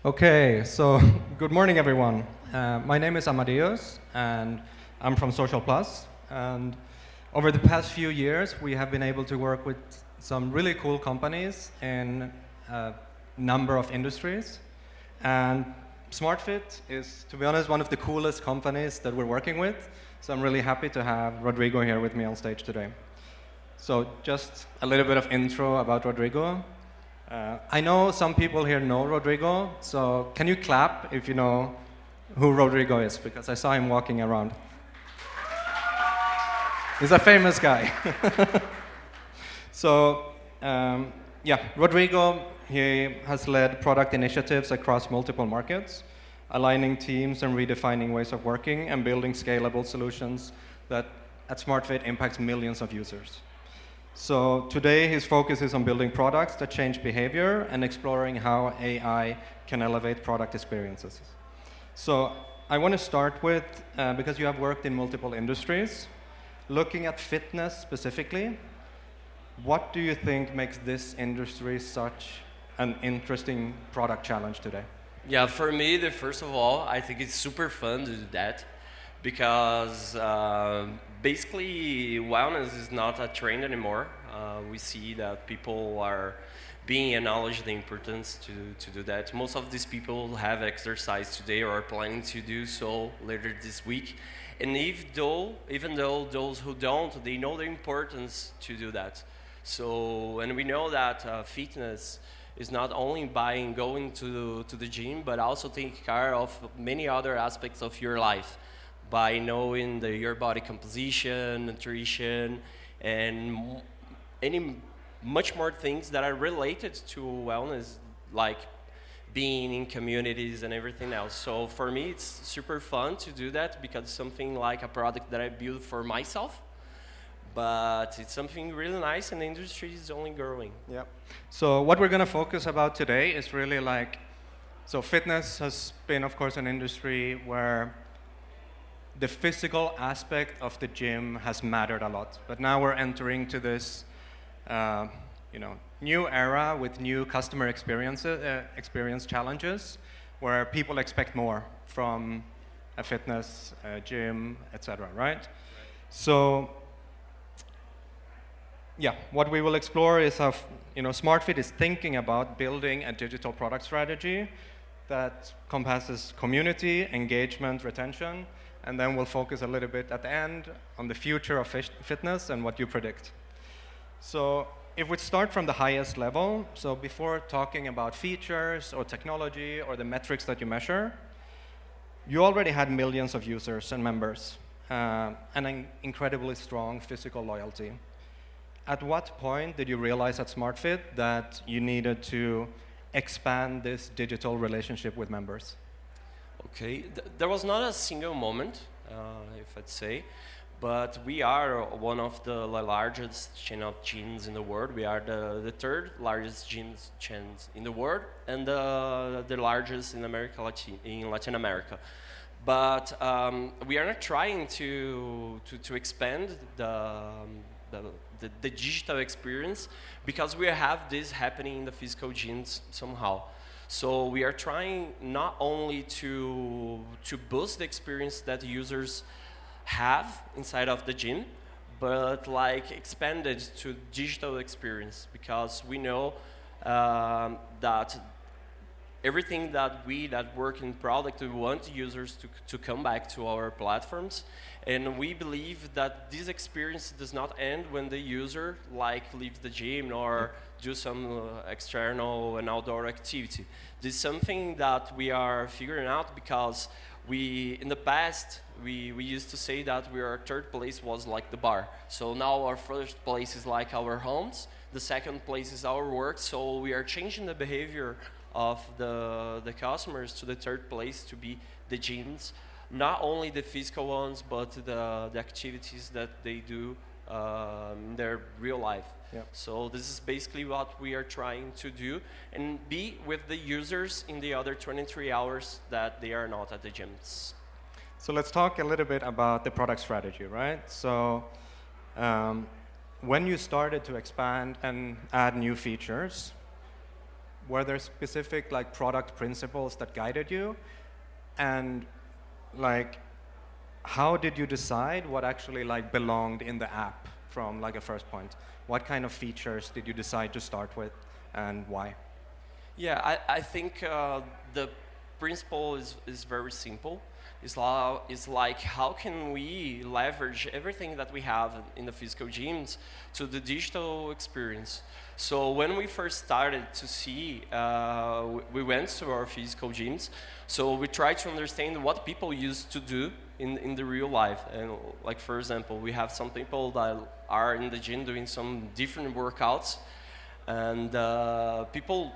Okay, so good morning, everyone. My name is Amadeus, and I'm from social.plus. And over the past few years, we have been able to work with some really cool companies in a number of industries. And SmartFit is, to be honest, one of the coolest companies that we're working with. So I'm really happy to have Rodrigo here with me on stage today. So just a little bit of intro about Rodrigo. I know some people here know Rodrigo, so can you clap if you know who Rodrigo is? Because I saw him walking around. He's a famous guy. So, Rodrigo, he has led product initiatives across multiple markets, aligning teams and redefining ways of working and building scalable solutions that at SmartFit impacts millions of users. So today his focus is on building products that change behavior and exploring how AI can elevate product experiences. So I want to start with, because you have worked in multiple industries, looking at fitness specifically, what do you think makes this industry such an interesting product challenge today? Yeah, for me, first of all, I think it's super fun to do that because basically wellness is not a trend anymore. We see that people are being acknowledged the importance to do that. Most of these people have exercise today or are planning to do so later this week. And even though those who don't, they know the importance to do that. So, and we know that fitness is not only by going to the gym, but also taking care of many other aspects of your life by knowing your body composition, nutrition, and much more things that are related to wellness, like being in communities and everything else. So for me, it's super fun to do that because it's something like a product that I built for myself, but it's something really nice and the industry is only growing. Yeah. So what we're going to focus about today is really so fitness has been, of course, an industry where the physical aspect of the gym has mattered a lot. But now we're entering to this new era with new customer experience challenges where people expect more from a fitness gym, etc., right? So what we will explore is how SmartFit is thinking about building a digital product strategy that encompasses community, engagement, retention, and then we'll focus a little bit at the end on the future of fitness and what you predict. So if we start from the highest level, so before talking about features or technology or the metrics that you measure, you already had millions of users and members and an incredibly strong physical loyalty. At what point did you realize at SmartFit that you needed to expand this digital relationship with members? Okay, there was not a single moment, if I'd say, but we are one of the largest chain of gyms in the world. We are the third largest gyms chains in the world and the largest in Latin America. But we are not trying to expand the digital experience because we have this happening in the physical gyms somehow. So we are trying not only to boost the experience that users have inside of the gym, but expand it to digital experience because we know that everything that work in product, we want users to come back to our platforms. And we believe that this experience does not end when the user leaves the gym or do some external and outdoor activity. This is something that we are figuring out because in the past, we used to say that our third place was like the bar. So now our first place is like our homes. The second place is our work. So we are changing the behavior of the customers to the third place to be the gyms. Not only the physical ones, but the activities that they do in their real life. Yeah. So this is basically what we are trying to do and be with the users in the other 23 hours that they are not at the gyms. So let's talk a little bit about the product strategy, right? So when you started to expand and add new features, were there specific like product principles that guided you? And like, how did you decide what actually like belonged in the app from like a first point? What kind of features did you decide to start with, and why? Yeah, I think the principle is very simple. It's like how can we leverage everything that we have in the physical gyms to the digital experience. So when we first started to see, we went to our physical gyms. So we tried to understand what people used to do in the real life. And like, for example, we have some people that are in the gym doing some different workouts, and people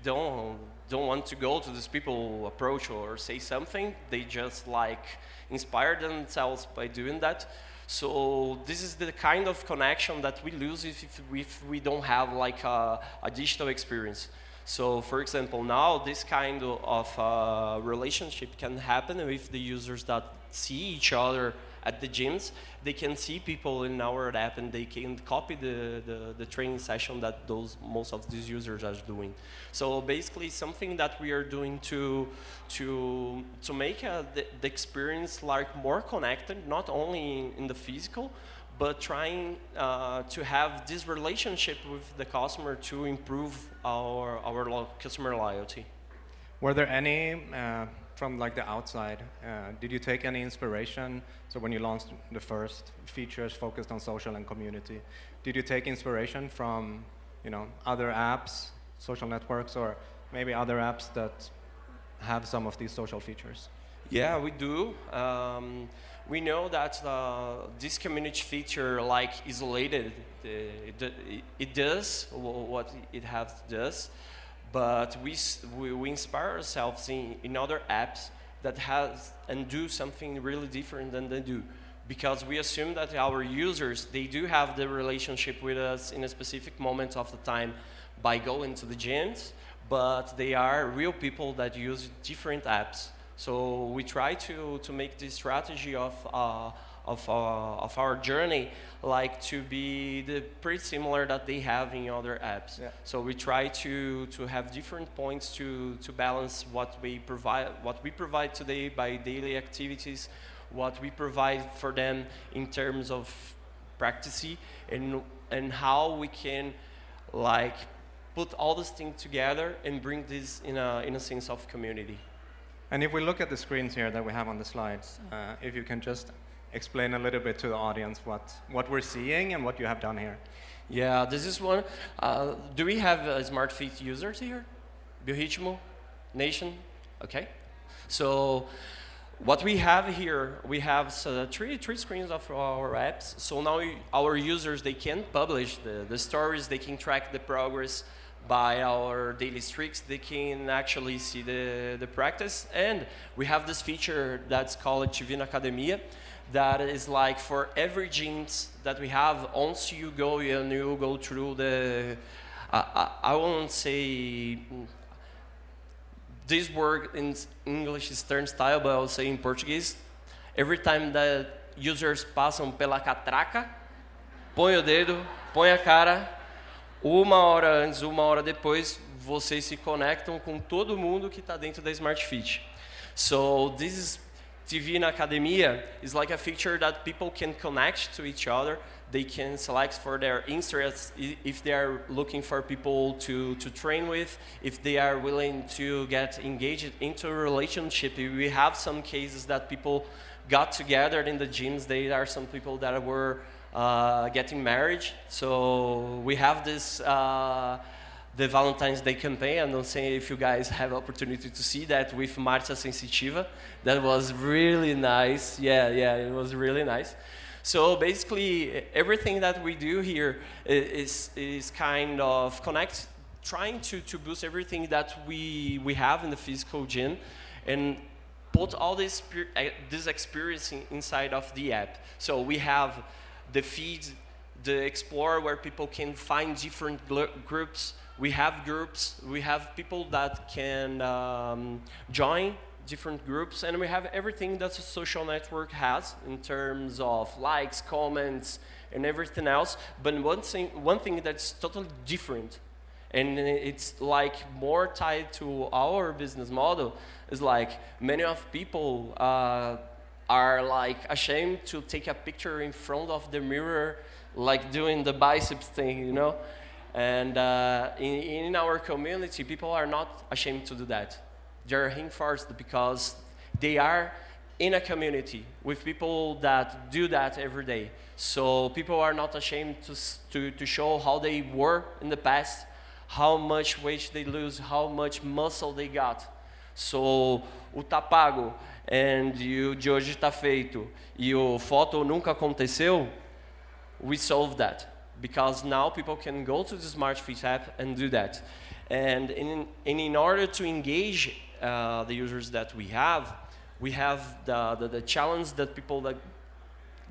don't want to go to these people, approach or say something. They just like inspire themselves by doing that. So this is the kind of connection that we lose if we don't have like a digital experience. So for example, now this kind of relationship can happen with the users that see each other at the gyms. They can see people in our app, and they can copy the training session that most of these users are doing. So basically, something that we are doing to make the experience like more connected, not only in the physical, but trying to have this relationship with the customer to improve our customer loyalty. Were there any from like the outside? Did you take any inspiration? So when you launched the first features focused on social and community, did you take inspiration from other apps, social networks, or maybe other apps that have some of these social features? Yeah, we do. We know that this community feature, like isolated, it does what it does, but we inspire ourselves in other apps that has and do something really different than they do, because we assume that our users, they do have the relationship with us in a specific moment of the time by going to the gyms, but they are real people that use different apps. So we try to make this strategy of our journey like to be pretty similar that they have in other apps. Yeah. So we try to have different points to balance what we provide today by daily activities, what we provide for them in terms of practice, and how we can like put all these things together and bring this in a sense of community. And if we look at the screens here that we have on the slides, if you can just explain a little bit to the audience what we're seeing and what you have done here. Yeah, this is one. Do we have Smart Fit users here? Bioritmo, Nation? Okay. So what we have here, we have three screens of our apps. So now our users, they can publish the stories, they can track the progress by our daily streaks, they can actually see the practice. And we have this feature that's called Divina Academia, that is like for every gyms that we have, once you go and you go through I won't say this word in English is turnstile, but I'll say in Portuguese. Every time that users passam pela catraca, põe o dedo, põe a cara, 1 hora antes, 1 hora depois, vocês se conectam com todo mundo que está dentro da Smart Fit. So this is Divina Academia is like a feature that people can connect to each other. They can select for their interests if they are looking for people to train with, if they are willing to get engaged into a relationship. We have some cases that people got together in the gyms. There are some people that were getting married. So we have this the Valentine's Day campaign. I don't say if you guys have opportunity to see that with Marcia Sensitiva. That was really nice. Yeah, it was really nice. So basically, everything that we do here is kind of trying to boost everything that we have in the physical gym, and put all this experience inside of the app. So we have the feed, the Explorer, where people can find different groups. We have groups, we have people that can join different groups, and we have everything that a social network has in terms of likes, comments, and everything else. But one thing that's totally different And it's like more tied to our business model. Is like many of people are like ashamed to take a picture in front of the mirror, like doing the biceps thing, you know. And in our community, people are not ashamed to do that. They're reinforced because they are in a community with people that do that every day. So people are not ashamed to show how they were in the past, how much weight they lose, how much muscle they got. So o tá pago e o de hoje está feito e o foto nunca aconteceu, we solve that. Because now people can go to the Smart Fit app and do that. And in order to engage the users that we have the challenge that people that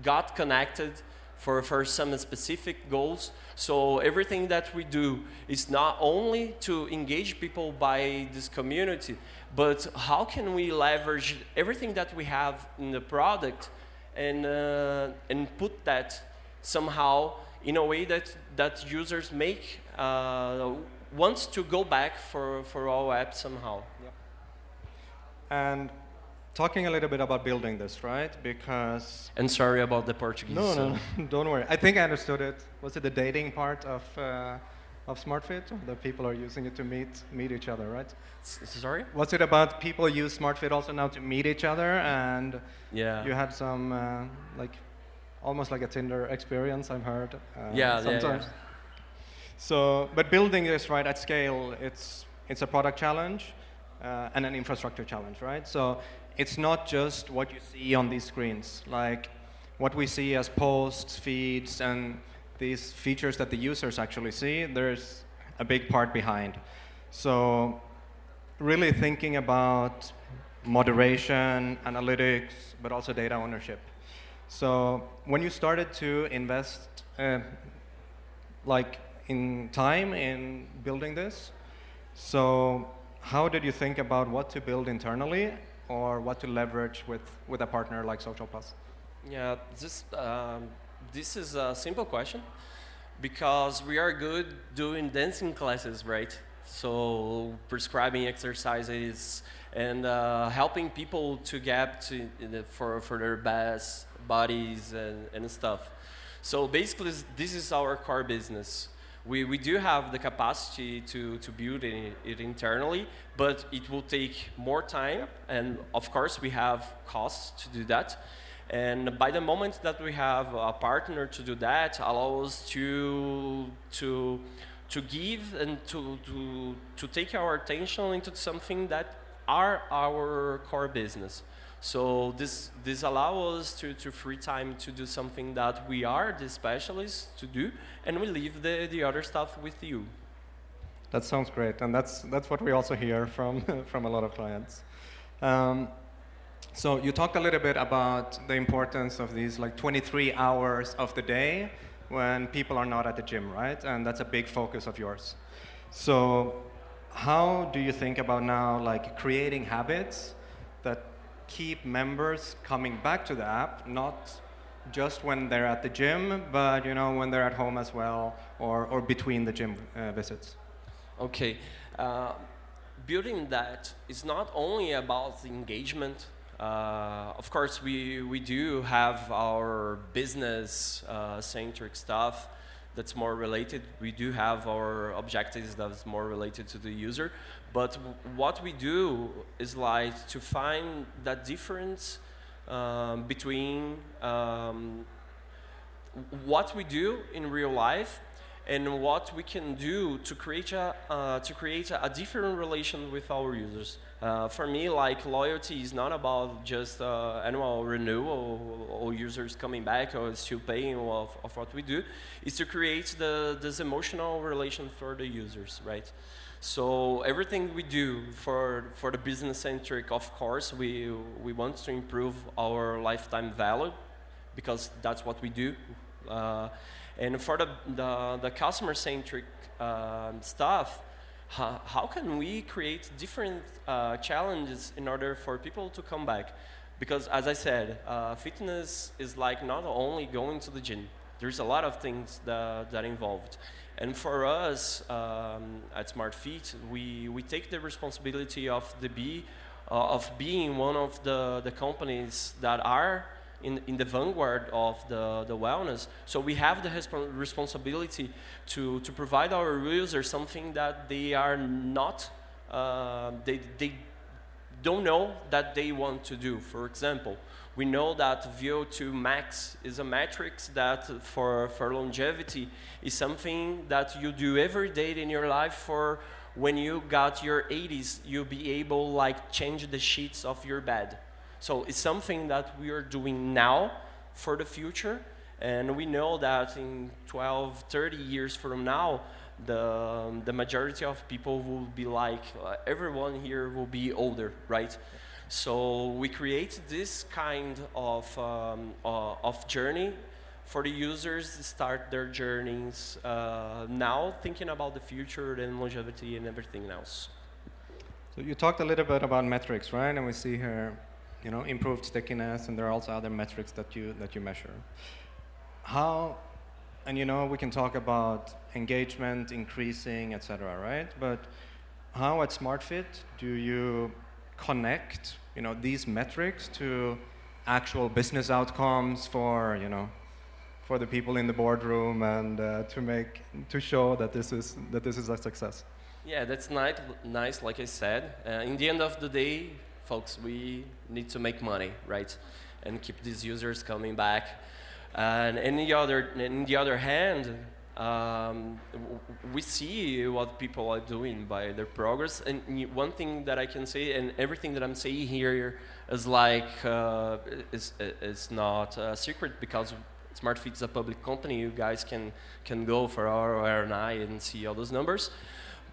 got connected for some specific goals. So everything that we do is not only to engage people by this community, but how can we leverage everything that we have in the product and put that somehow in a way that users make wants to go back for our app somehow. Yeah. And talking a little bit about building this, right? Because... And sorry about the Portuguese. No, don't worry. I think I understood it. Was it the dating part of SmartFit? That people are using it to meet each other, right? Sorry? Was it about people use SmartFit also now to meet each other, and you had some almost like a Tinder experience, I've heard. Sometimes. So, but building this right at scale, it's a product challenge and an infrastructure challenge, right? So it's not just what you see on these screens, like what we see as posts, feeds, and these features that the users actually see. There's a big part behind. So really thinking about moderation, analytics, but also data ownership. So when you started to invest in time in building this, so how did you think about what to build internally or what to leverage with a partner like social.plus? Yeah, this is a simple question because we are good doing dancing classes, right? So prescribing exercises and helping people to get for their best bodies and stuff. So basically, this is our core business. We do have the capacity to build it internally, but it will take more time, and of course we have costs to do that. And by the moment that we have a partner to do that, allows us to give and to take our attention into something that are our core business. So this allows us to free time to do something that we are the specialists to do, and we leave the other stuff with you. That sounds great, and that's what we also hear from from a lot of clients. So you talked a little bit about the importance of these 23 hours of the day when people are not at the gym, right? And that's a big focus of yours. So how do you think about now creating habits that keep members coming back to the app, not just when they're at the gym, but when they're at home as well, or between the gym visits? Okay, building that is not only about the engagement. Of course, we do have our business centric stuff that's more related. We do have our objectives that's more related to the user. But what we do is to find that difference between what we do in real life and what we can do to create a different relation with our users. For me, loyalty is not about just annual renewal or users coming back or still paying of what we do. It's to create this emotional relation for the users, right? So everything we do for the business-centric, of course, we want to improve our lifetime value because that's what we do. And for the customer-centric stuff, how can we create different challenges in order for people to come back? Because as I said, fitness is not only going to the gym. There's a lot of things that involved. And for us at SmartFit, we take the responsibility of being one of the companies that are in the vanguard of the wellness. So we have the responsibility to provide our users something that they are not, they don't know that they want to do. For example, we know that VO2 max is a metric that for longevity is something that you do every day in your life. For when you got your 80s, you'll be able like change the sheets of your bed. So it's something that we are doing now for the future, and we know that in 12, 30 years from now, the majority of people will be like, everyone here will be older, right? So we create this kind of journey for the users to start their journeys now, thinking about the future and longevity and everything else. So you talked a little bit about metrics, right? And we see here, you know, improved stickiness, and there are also other metrics that you measure. How, and you know, we can talk about engagement increasing, etc., right? But how at SmartFit do you connect, you know, these metrics to actual business outcomes for, you know, for the people in the boardroom, and to show that this is a success? Yeah, that's nice. Like I said, in the end of the day, folks, we need to make money, right, and keep these users coming back. And in the other hand, we see what people are doing by their progress. And one thing that I can say, and everything that I'm saying here is like is not a secret, because SmartFit is a public company. You guys can go for our RNI and see all those numbers.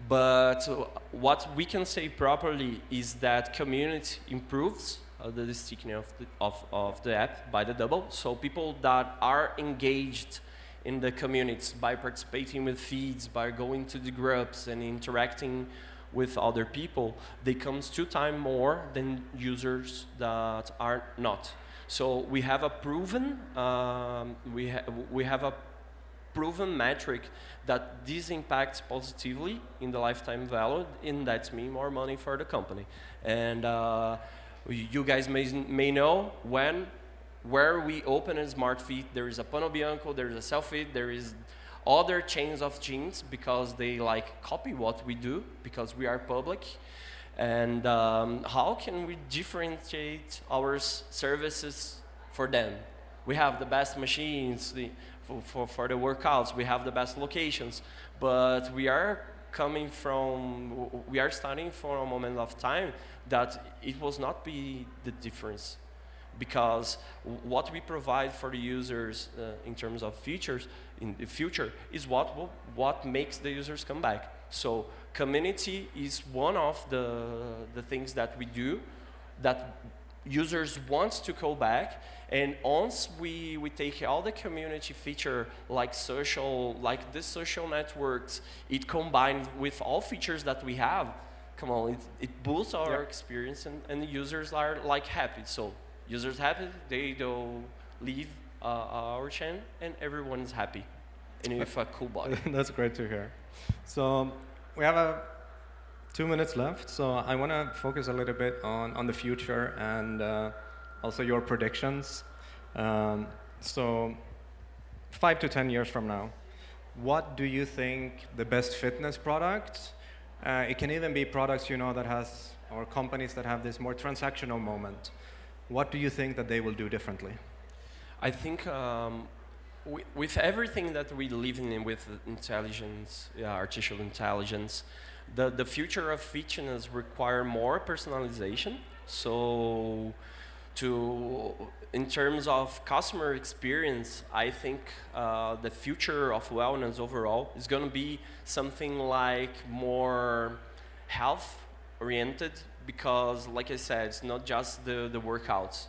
But what we can say properly is that community improves the stickiness of the app by the double. So people that are engaged in the communities by participating with feeds, by going to the groups and interacting with other people, they comes 2 times more than users that are not. So we have a proven proven metric that this impacts positively in the lifetime value, and that's mean more money for the company. And you guys may know where we open a SmartFit, there is a Pano Bianco, there is a Selfie, there is other chains of gyms, because they like copy what we do because we are public. And how can we differentiate our services for them? We have the best machines for the workouts, we have the best locations, but we are starting from a moment of time that it will not be the difference, because what we provide for the users in terms of features in the future is what makes the users come back. So community is one of the things that we do that users want to go back. And once we take all the community feature, like social, like the social networks, it combined with all features that we have, come on, it boosts our experience, and the users are like happy. So users happy, they don't leave our channel, and everyone is happy, and with a cool body. That's great to hear. So we have 2 minutes left, so I want to focus a little bit on the future and also your predictions. So 5 to 10 years from now, what do you think the best fitness products? It can even be products, you know, that has, or companies that have this more transactional moment. What do you think that they will do differently? I think with everything that we live in with intelligence, artificial intelligence, the future of fitness require more personalization. So in terms of customer experience, I think the future of wellness overall is going to be something like more health-oriented, because, like I said, it's not just the workouts.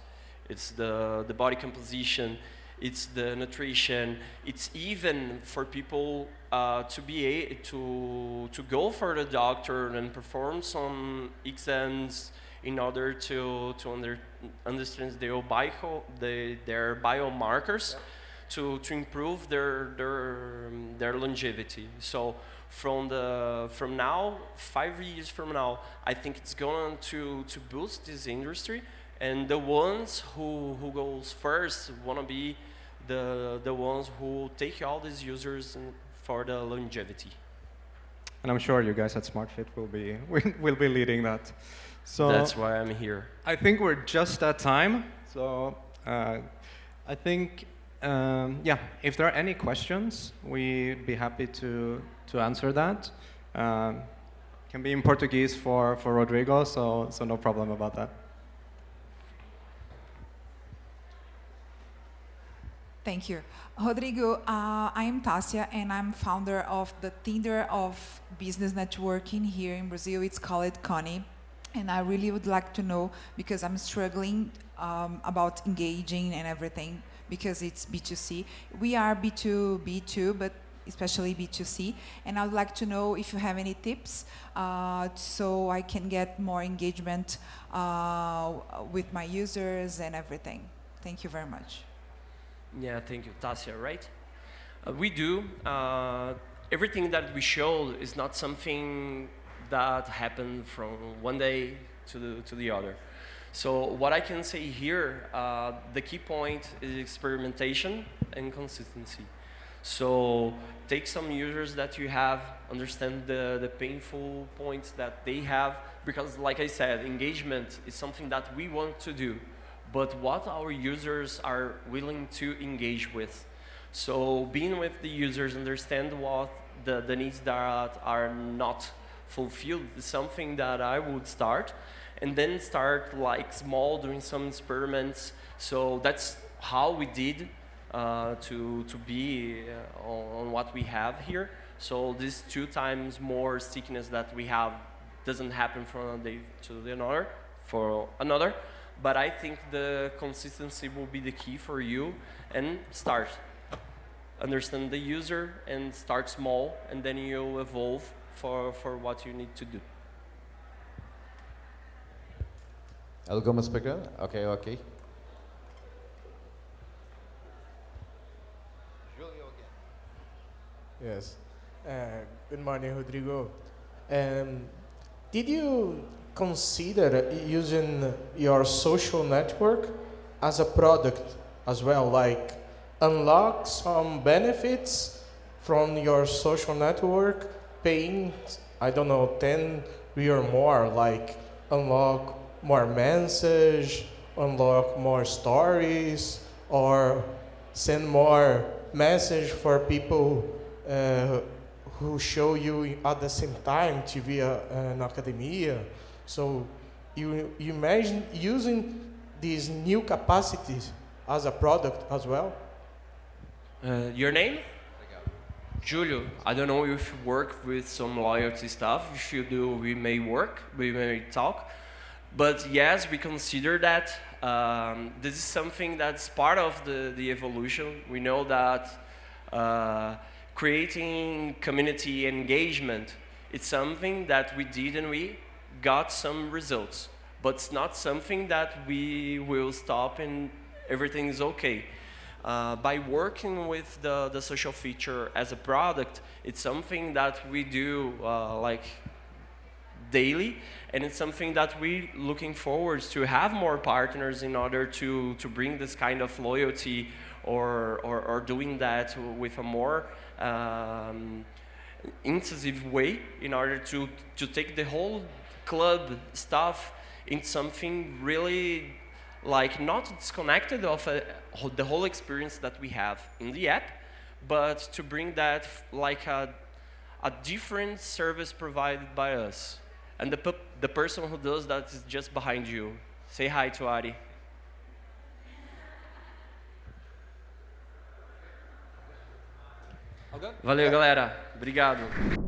It's the body composition, it's the nutrition, it's even for people to be able to go for the doctor and perform some exams in order to understand their biomarkers. to improve their longevity. So from now, 5 years from now, I think it's going to boost this industry, and the ones who goes first want to be the ones who take all these users for the longevity. And I'm sure you guys at SmartFit will be leading that. So that's why I'm here. I think we're just at time. So I think, yeah, if there are any questions, we'd be happy to answer that. Can be in Portuguese for Rodrigo, so no problem about that. Thank you. Rodrigo, I am Tássia, and I'm founder of the Tinder of business networking here in Brazil. It's called Connie. And I really would like to know, because I'm struggling about engaging and everything, because it's B2C. We are B2B2, but especially B2C. And I would like to know if you have any tips so I can get more engagement with my users and everything. Thank you very much. Yeah, thank you, Tássia, right? We do. Everything that we show is not something that happened from one day to the other. So what I can say here, the key point is experimentation and consistency. So take some users that you have, understand the painful points that they have, because like I said, engagement is something that we want to do, but what our users are willing to engage with. So being with the users, understand what the needs that are not fulfilled is something that I would start, and then start like small, doing some experiments. So that's how we did to be on what we have here. So this 2 times more stickiness that we have doesn't happen from one day to another. But I think the consistency will be the key for you, and start. Understand the user and start small, and then you'll evolve for what you need to do. Alguma pergunta? Okay. Julio again. Yes. Good morning, Rodrigo. Did you consider using your social network as a product as well, like unlock some benefits from your social network, paying, I don't know, 10 or more, like unlock more message, unlock more stories, or send more message for people who show you at the same time TV na academia. So you imagine using these new capacities as a product as well? Your name? Julio. I don't know if you work with some loyalty stuff. If you do, we may talk. But yes, we consider that. This is something that's part of the evolution. We know that creating community engagement, it's something that we did and we got some results. But it's not something that we will stop and everything is okay. By working with the social feature as a product, it's something that we do like daily, and it's something that we're looking forward to have more partners in order to bring this kind of loyalty or doing that with a more incisive way in order to take the whole club stuff in something really like not disconnected of the whole experience that we have in the app, but to bring that like a different service provided by us. And the person who does that is just behind you. Say hi to Ari. Valeu, galera. Obrigado.